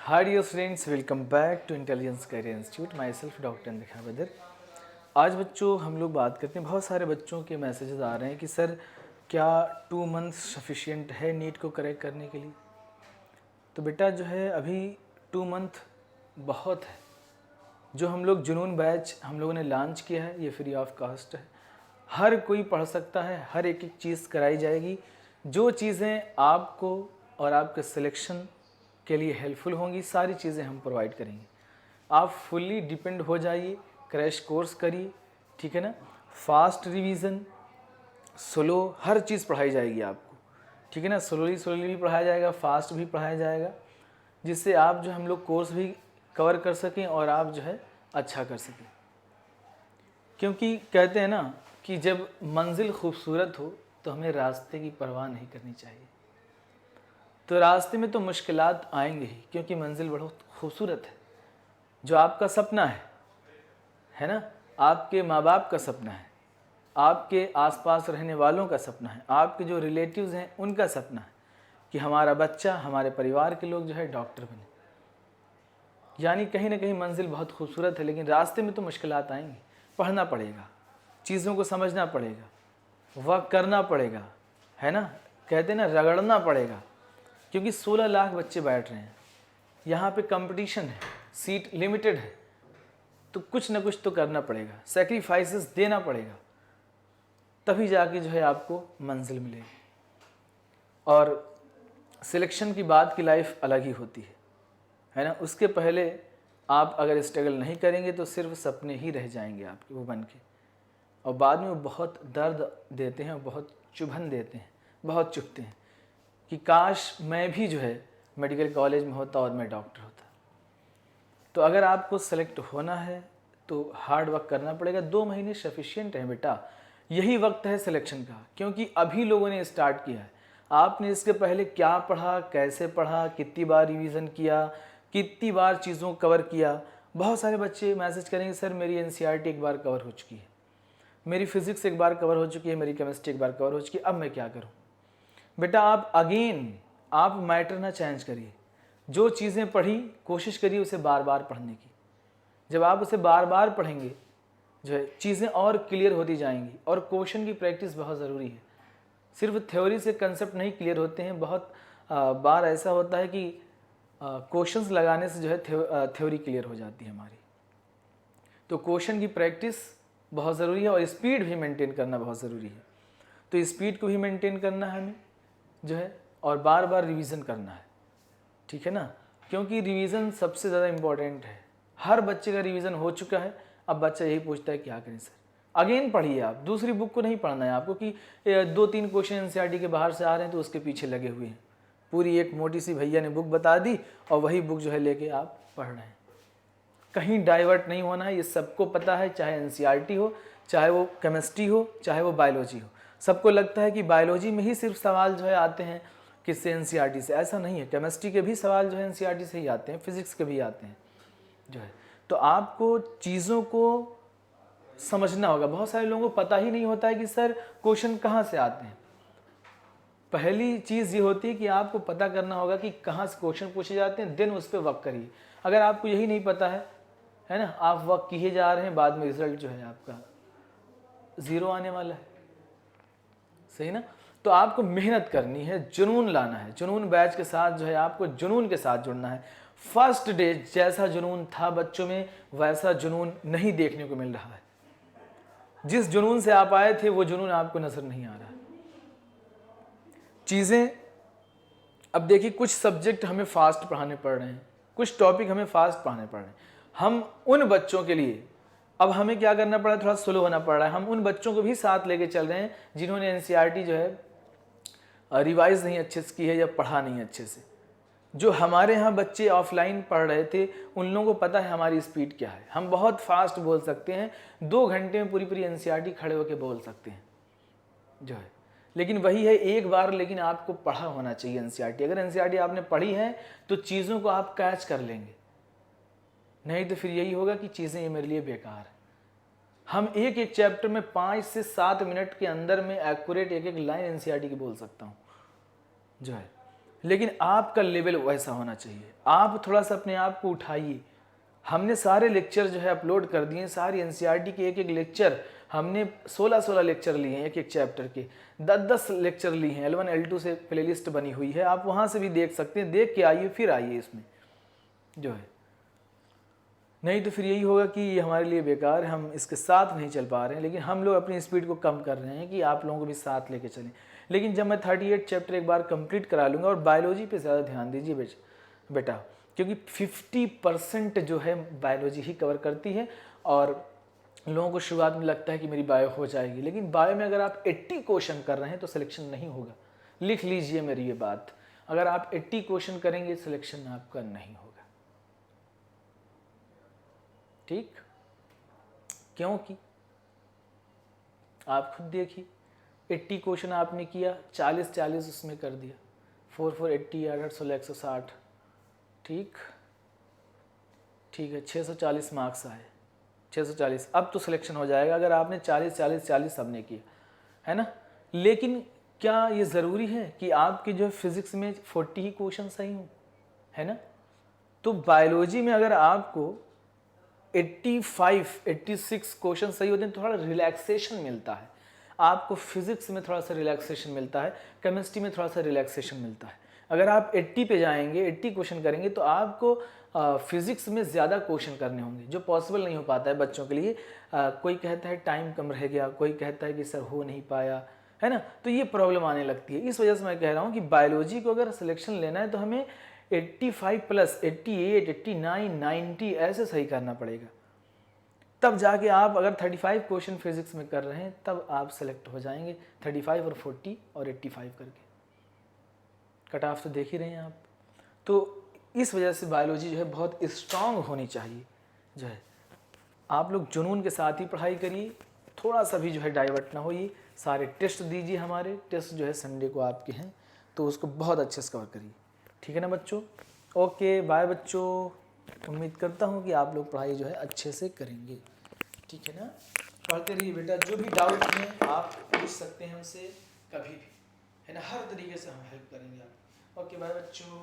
Hi dear friends, welcome back to intelligence career institute. Myself doctor दिखा बदर। आज बच्चों हम लोग बात करते हैं, बहुत सारे बच्चों के मैसेजेस आ रहे हैं कि सर क्या 2 मंथ्स सफिशिएंट है नीट को करेक्ट करने के लिए। तो बेटा जो है अभी 2 मंथ बहुत है। जो हम लोग जुनून बैच हम लोगों ने लॉन्च किया है ये फ्री ऑफ कॉस्ट है। हर कोई पढ़ सकता है, हर एक एक चीज़ कराई जाएगी। जो चीज़ें आपको और आपके सिलेक्शन के लिए हेल्पफुल होंगी सारी चीज़ें हम प्रोवाइड करेंगे। आप फुल्ली डिपेंड हो जाइए, क्रैश कोर्स करिए, ठीक है ना। फास्ट रिवीजन, स्लो, हर चीज़ पढ़ाई जाएगी आपको, ठीक है ना। स्लोली स्लोली भी पढ़ाया जाएगा, फास्ट भी पढ़ाया जाएगा, जिससे आप जो हम लोग कोर्स भी कवर कर सकें और आप जो है अच्छा कर सकें। क्योंकि कहते हैं ना कि जब मंजिल खूबसूरत हो तो हमें रास्ते की परवाह नहीं करनी चाहिए। तो रास्ते में तो मुश्किलात आएंगे ही, क्योंकि मंजिल बहुत खूबसूरत है। जो आपका सपना है ना, आपके माँ बाप का सपना है, आपके आसपास रहने वालों का सपना है, आपके जो रिलेटिव्स हैं उनका सपना है कि हमारा बच्चा, हमारे परिवार के लोग जो है डॉक्टर बने। यानी कहीं ना कहीं मंजिल बहुत खूबसूरत है, लेकिन रास्ते में तो मुश्किलात आएंगी। पढ़ना पड़ेगा, चीज़ों को समझना पड़ेगा, वर्क करना पड़ेगा, है ना। कहते हैं ना रगड़ना पड़ेगा, क्योंकि 16 लाख बच्चे बैठ रहे हैं यहाँ पे, कंपटीशन है, सीट लिमिटेड है। तो कुछ ना कुछ तो करना पड़ेगा, सेक्रीफाइसेस देना पड़ेगा, तभी जाके जो है आपको मंजिल मिलेगी। और सिलेक्शन की बाद की लाइफ अलग ही होती है ना। उसके पहले आप अगर स्ट्रगल नहीं करेंगे तो सिर्फ सपने ही रह जाएंगे आपके वो बन के, और बाद में वो बहुत दर्द देते हैं, बहुत चुभन देते हैं, बहुत चुभते हैं कि काश मैं भी जो है मेडिकल कॉलेज में होता और मैं डॉक्टर होता। तो अगर आपको सेलेक्ट होना है तो हार्ड वर्क करना पड़ेगा। 2 महीने सफिशिएंट है बेटा, यही वक्त है सिलेक्शन का, क्योंकि अभी लोगों ने स्टार्ट किया है। आपने इसके पहले क्या पढ़ा, कैसे पढ़ा, कितनी बार रिवीजन किया, कितनी बार चीज़ों को कवर किया। बहुत सारे बच्चे मैसेज करेंगे सर मेरी एनसीईआरटी एक बार कवर हो चुकी है, मेरी फिजिक्स एक बार कवर हो चुकी है, मेरी केमिस्ट्री एक बार कवर हो चुकी है, अब मैं क्या करूं। बेटा आप मैटर ना चेंज करिए। जो चीज़ें पढ़ी कोशिश करिए उसे बार बार पढ़ने की। जब आप उसे बार बार पढ़ेंगे जो है चीज़ें और क्लियर होती जाएंगी। और क्वेश्चन की प्रैक्टिस बहुत ज़रूरी है। सिर्फ थ्योरी से कंसेप्ट नहीं क्लियर होते हैं। बहुत बार ऐसा होता है कि क्वेश्चंस लगाने से जो है थ्योरी क्लियर हो जाती है हमारी। तो क्वेश्चन की प्रैक्टिस बहुत ज़रूरी है और स्पीड भी मेंटेन करना बहुत ज़रूरी है। तो स्पीड को भी मेंटेन करना है हमें जो है, और बार बार रिवीजन करना है, ठीक है ना। क्योंकि रिवीजन सबसे ज़्यादा इम्पॉर्टेंट है। हर बच्चे का रिवीजन हो चुका है, अब बच्चा यही पूछता है क्या करें सर। अगेन पढ़िए, आप दूसरी बुक को नहीं पढ़ना है आपको कि 2-3 क्वेश्चन एनसीईआरटी के बाहर से आ रहे हैं तो उसके पीछे लगे हुए हैं। पूरी एक मोटी सी भैया ने बुक बता दी और वही बुक जो है लेके आप पढ़ रहे हैं। कहीं डाइवर्ट नहीं होना है, ये सबको पता है। चाहे एनसीईआरटी हो, चाहे वो केमिस्ट्री हो, चाहे वो बायोलॉजी हो। सबको लगता है कि बायोलॉजी में ही सिर्फ सवाल जो है आते हैं किससे, एनसीईआरटी से। ऐसा नहीं है, केमिस्ट्री के भी सवाल जो है एनसीईआरटी से ही आते हैं, फिजिक्स के भी आते हैं जो है। तो आपको चीज़ों को समझना होगा। बहुत सारे लोगों को पता ही नहीं होता है कि सर क्वेश्चन कहाँ से आते हैं। पहली चीज़ ये होती है कि आपको पता करना होगा कि कहाँ से क्वेश्चन पूछे जाते हैं, देन उस पर वर्क करिए। अगर आपको यही नहीं पता है ना, आप वर्क किए जा रहे हैं, बाद में रिजल्ट जो है आपका 0 आने वाला है, सही ना। तो आपको मेहनत करनी है, जुनून लाना है। जुनून बैच के साथ जो है आपको जुनून के साथ जुड़ना है। फर्स्ट डे जैसा जुनून था बच्चों में वैसा जुनून नहीं देखने को मिल रहा है। जिस जुनून से आप आए थे वो जुनून आपको नजर नहीं आ रहा है। चीज़ें अब देखिए, कुछ सब्जेक्ट हमें फास्ट पढ़ाने पड़ रहे हैं, कुछ टॉपिक हमें फास्ट पढ़ाने पड़ रहे हैं। हम उन बच्चों के लिए अब हमें क्या करना पड़ा है, थोड़ा स्लो होना पड़ रहा है। हम उन बच्चों को भी साथ लेके चल रहे हैं जिन्होंने एनसीईआरटी जो है रिवाइज नहीं अच्छे से की है या पढ़ा नहीं अच्छे से। जो हमारे यहाँ बच्चे ऑफलाइन पढ़ रहे थे उन लोगों को पता है हमारी स्पीड क्या है। हम बहुत फास्ट बोल सकते हैं, 2 घंटे में पूरी पूरी एनसीईआरटी खड़े होकर बोल सकते हैं जो है। लेकिन वही है, एक बार लेकिन आपको पढ़ा होना चाहिए एनसीईआरटी। अगर एनसीईआरटी आपने पढ़ी है तो चीज़ों को आप कैच कर लेंगे, नहीं तो फिर यही होगा कि चीज़ें ये मेरे लिए बेकार है। हम एक एक चैप्टर में 5 से 7 मिनट के अंदर में एक्यूरेट एक एक लाइन एनसीईआरटी की बोल सकता हूँ जो है। लेकिन आपका लेवल वैसा होना चाहिए। आप थोड़ा सा अपने आप को उठाइए। हमने सारे लेक्चर जो है अपलोड कर दिए, सारी एनसीईआरटी के एक एक लेक्चर हमने 16 लेक्चर लिए हैं, एक एक चैप्टर के 10 लेक्चर लिए हैं। L1 L2 से प्लेलिस्ट बनी हुई है, आप वहाँ से भी देख सकते हैं। देख के आइए फिर आइए इसमें जो है, नहीं तो फिर यही होगा कि ये हमारे लिए बेकार है, हम इसके साथ नहीं चल पा रहे हैं। लेकिन हम लोग अपनी स्पीड को कम कर रहे हैं कि आप लोगों को भी साथ लेके चलें। लेकिन जब मैं 38 चैप्टर एक बार कंप्लीट करा लूँगा, और बायोलॉजी पे ज़्यादा ध्यान दीजिए बेटा, क्योंकि 50% जो है बायोलॉजी ही कवर करती है। और लोगों को शुरुआत में लगता है कि मेरी बायो हो जाएगी, लेकिन बायो में अगर आप 80 क्वेश्चन कर रहे हैं तो सिलेक्शन नहीं होगा। लिख लीजिए मेरी ये बात, अगर आप 80 क्वेश्चन करेंगे सिलेक्शन आपका नहीं होगा। ठीक, क्योंकि आप खुद देखिए, 80 क्वेश्चन आपने किया, 40 उसमें कर दिया, 4 4 80 8 16 160। ठीक है, 640 मार्क्स आए, 640। अब तो सिलेक्शन हो जाएगा अगर आपने 40 सबने किया, है ना। लेकिन क्या ये ज़रूरी है कि आपके जो फिज़िक्स में 40 ही क्वेश्चन सही हों, है ना। तो बायोलॉजी में अगर आपको 85 86 क्वेश्चन सही होते हैं तो थोड़ा रिलैक्सेशन मिलता है आपको। फिजिक्स में थोड़ा सा रिलैक्सेशन मिलता है, केमिस्ट्री में थोड़ा सा रिलैक्सेशन मिलता है। अगर आप 80 पे जाएंगे, 80 क्वेश्चन करेंगे तो आपको फिजिक्स में ज़्यादा क्वेश्चन करने होंगे, जो पॉसिबल नहीं हो पाता है बच्चों के लिए। कोई कहता है टाइम कम रह गया, कोई कहता है कि सर हो नहीं पाया, है ना। तो ये प्रॉब्लम आने लगती है। इस वजह से मैं कह रहा हूँ कि बायोलॉजी को अगर सिलेक्शन लेना है तो हमें 85 प्लस 88 89 90 ऐसे सही करना पड़ेगा। तब जाके आप अगर 35 क्वेश्चन फिजिक्स में कर रहे हैं तब आप सेलेक्ट हो जाएंगे। 35 और 40 और 85 करके कट ऑफ तो देख ही रहे हैं आप। तो इस वजह से बायोलॉजी जो है बहुत स्ट्रांग होनी चाहिए जो है। आप लोग जुनून के साथ ही पढ़ाई करिए, थोड़ा सा भी जो है डाइवर्ट ना होइए। सारे टेस्ट दीजिए, हमारे टेस्ट जो है संडे को आपके हैं, तो उसको बहुत अच्छे से कवर करिए। ठीक है ना बच्चों। ओके बाय बच्चों, उम्मीद करता हूँ कि आप लोग पढ़ाई जो है अच्छे से करेंगे। ठीक है ना, पढ़ते रहिए बेटा। जो भी डाउट है आप पूछ सकते हैं हमसे कभी भी, है ना। हर तरीके से हम हेल्प करेंगे आप। ओके बाय बच्चों।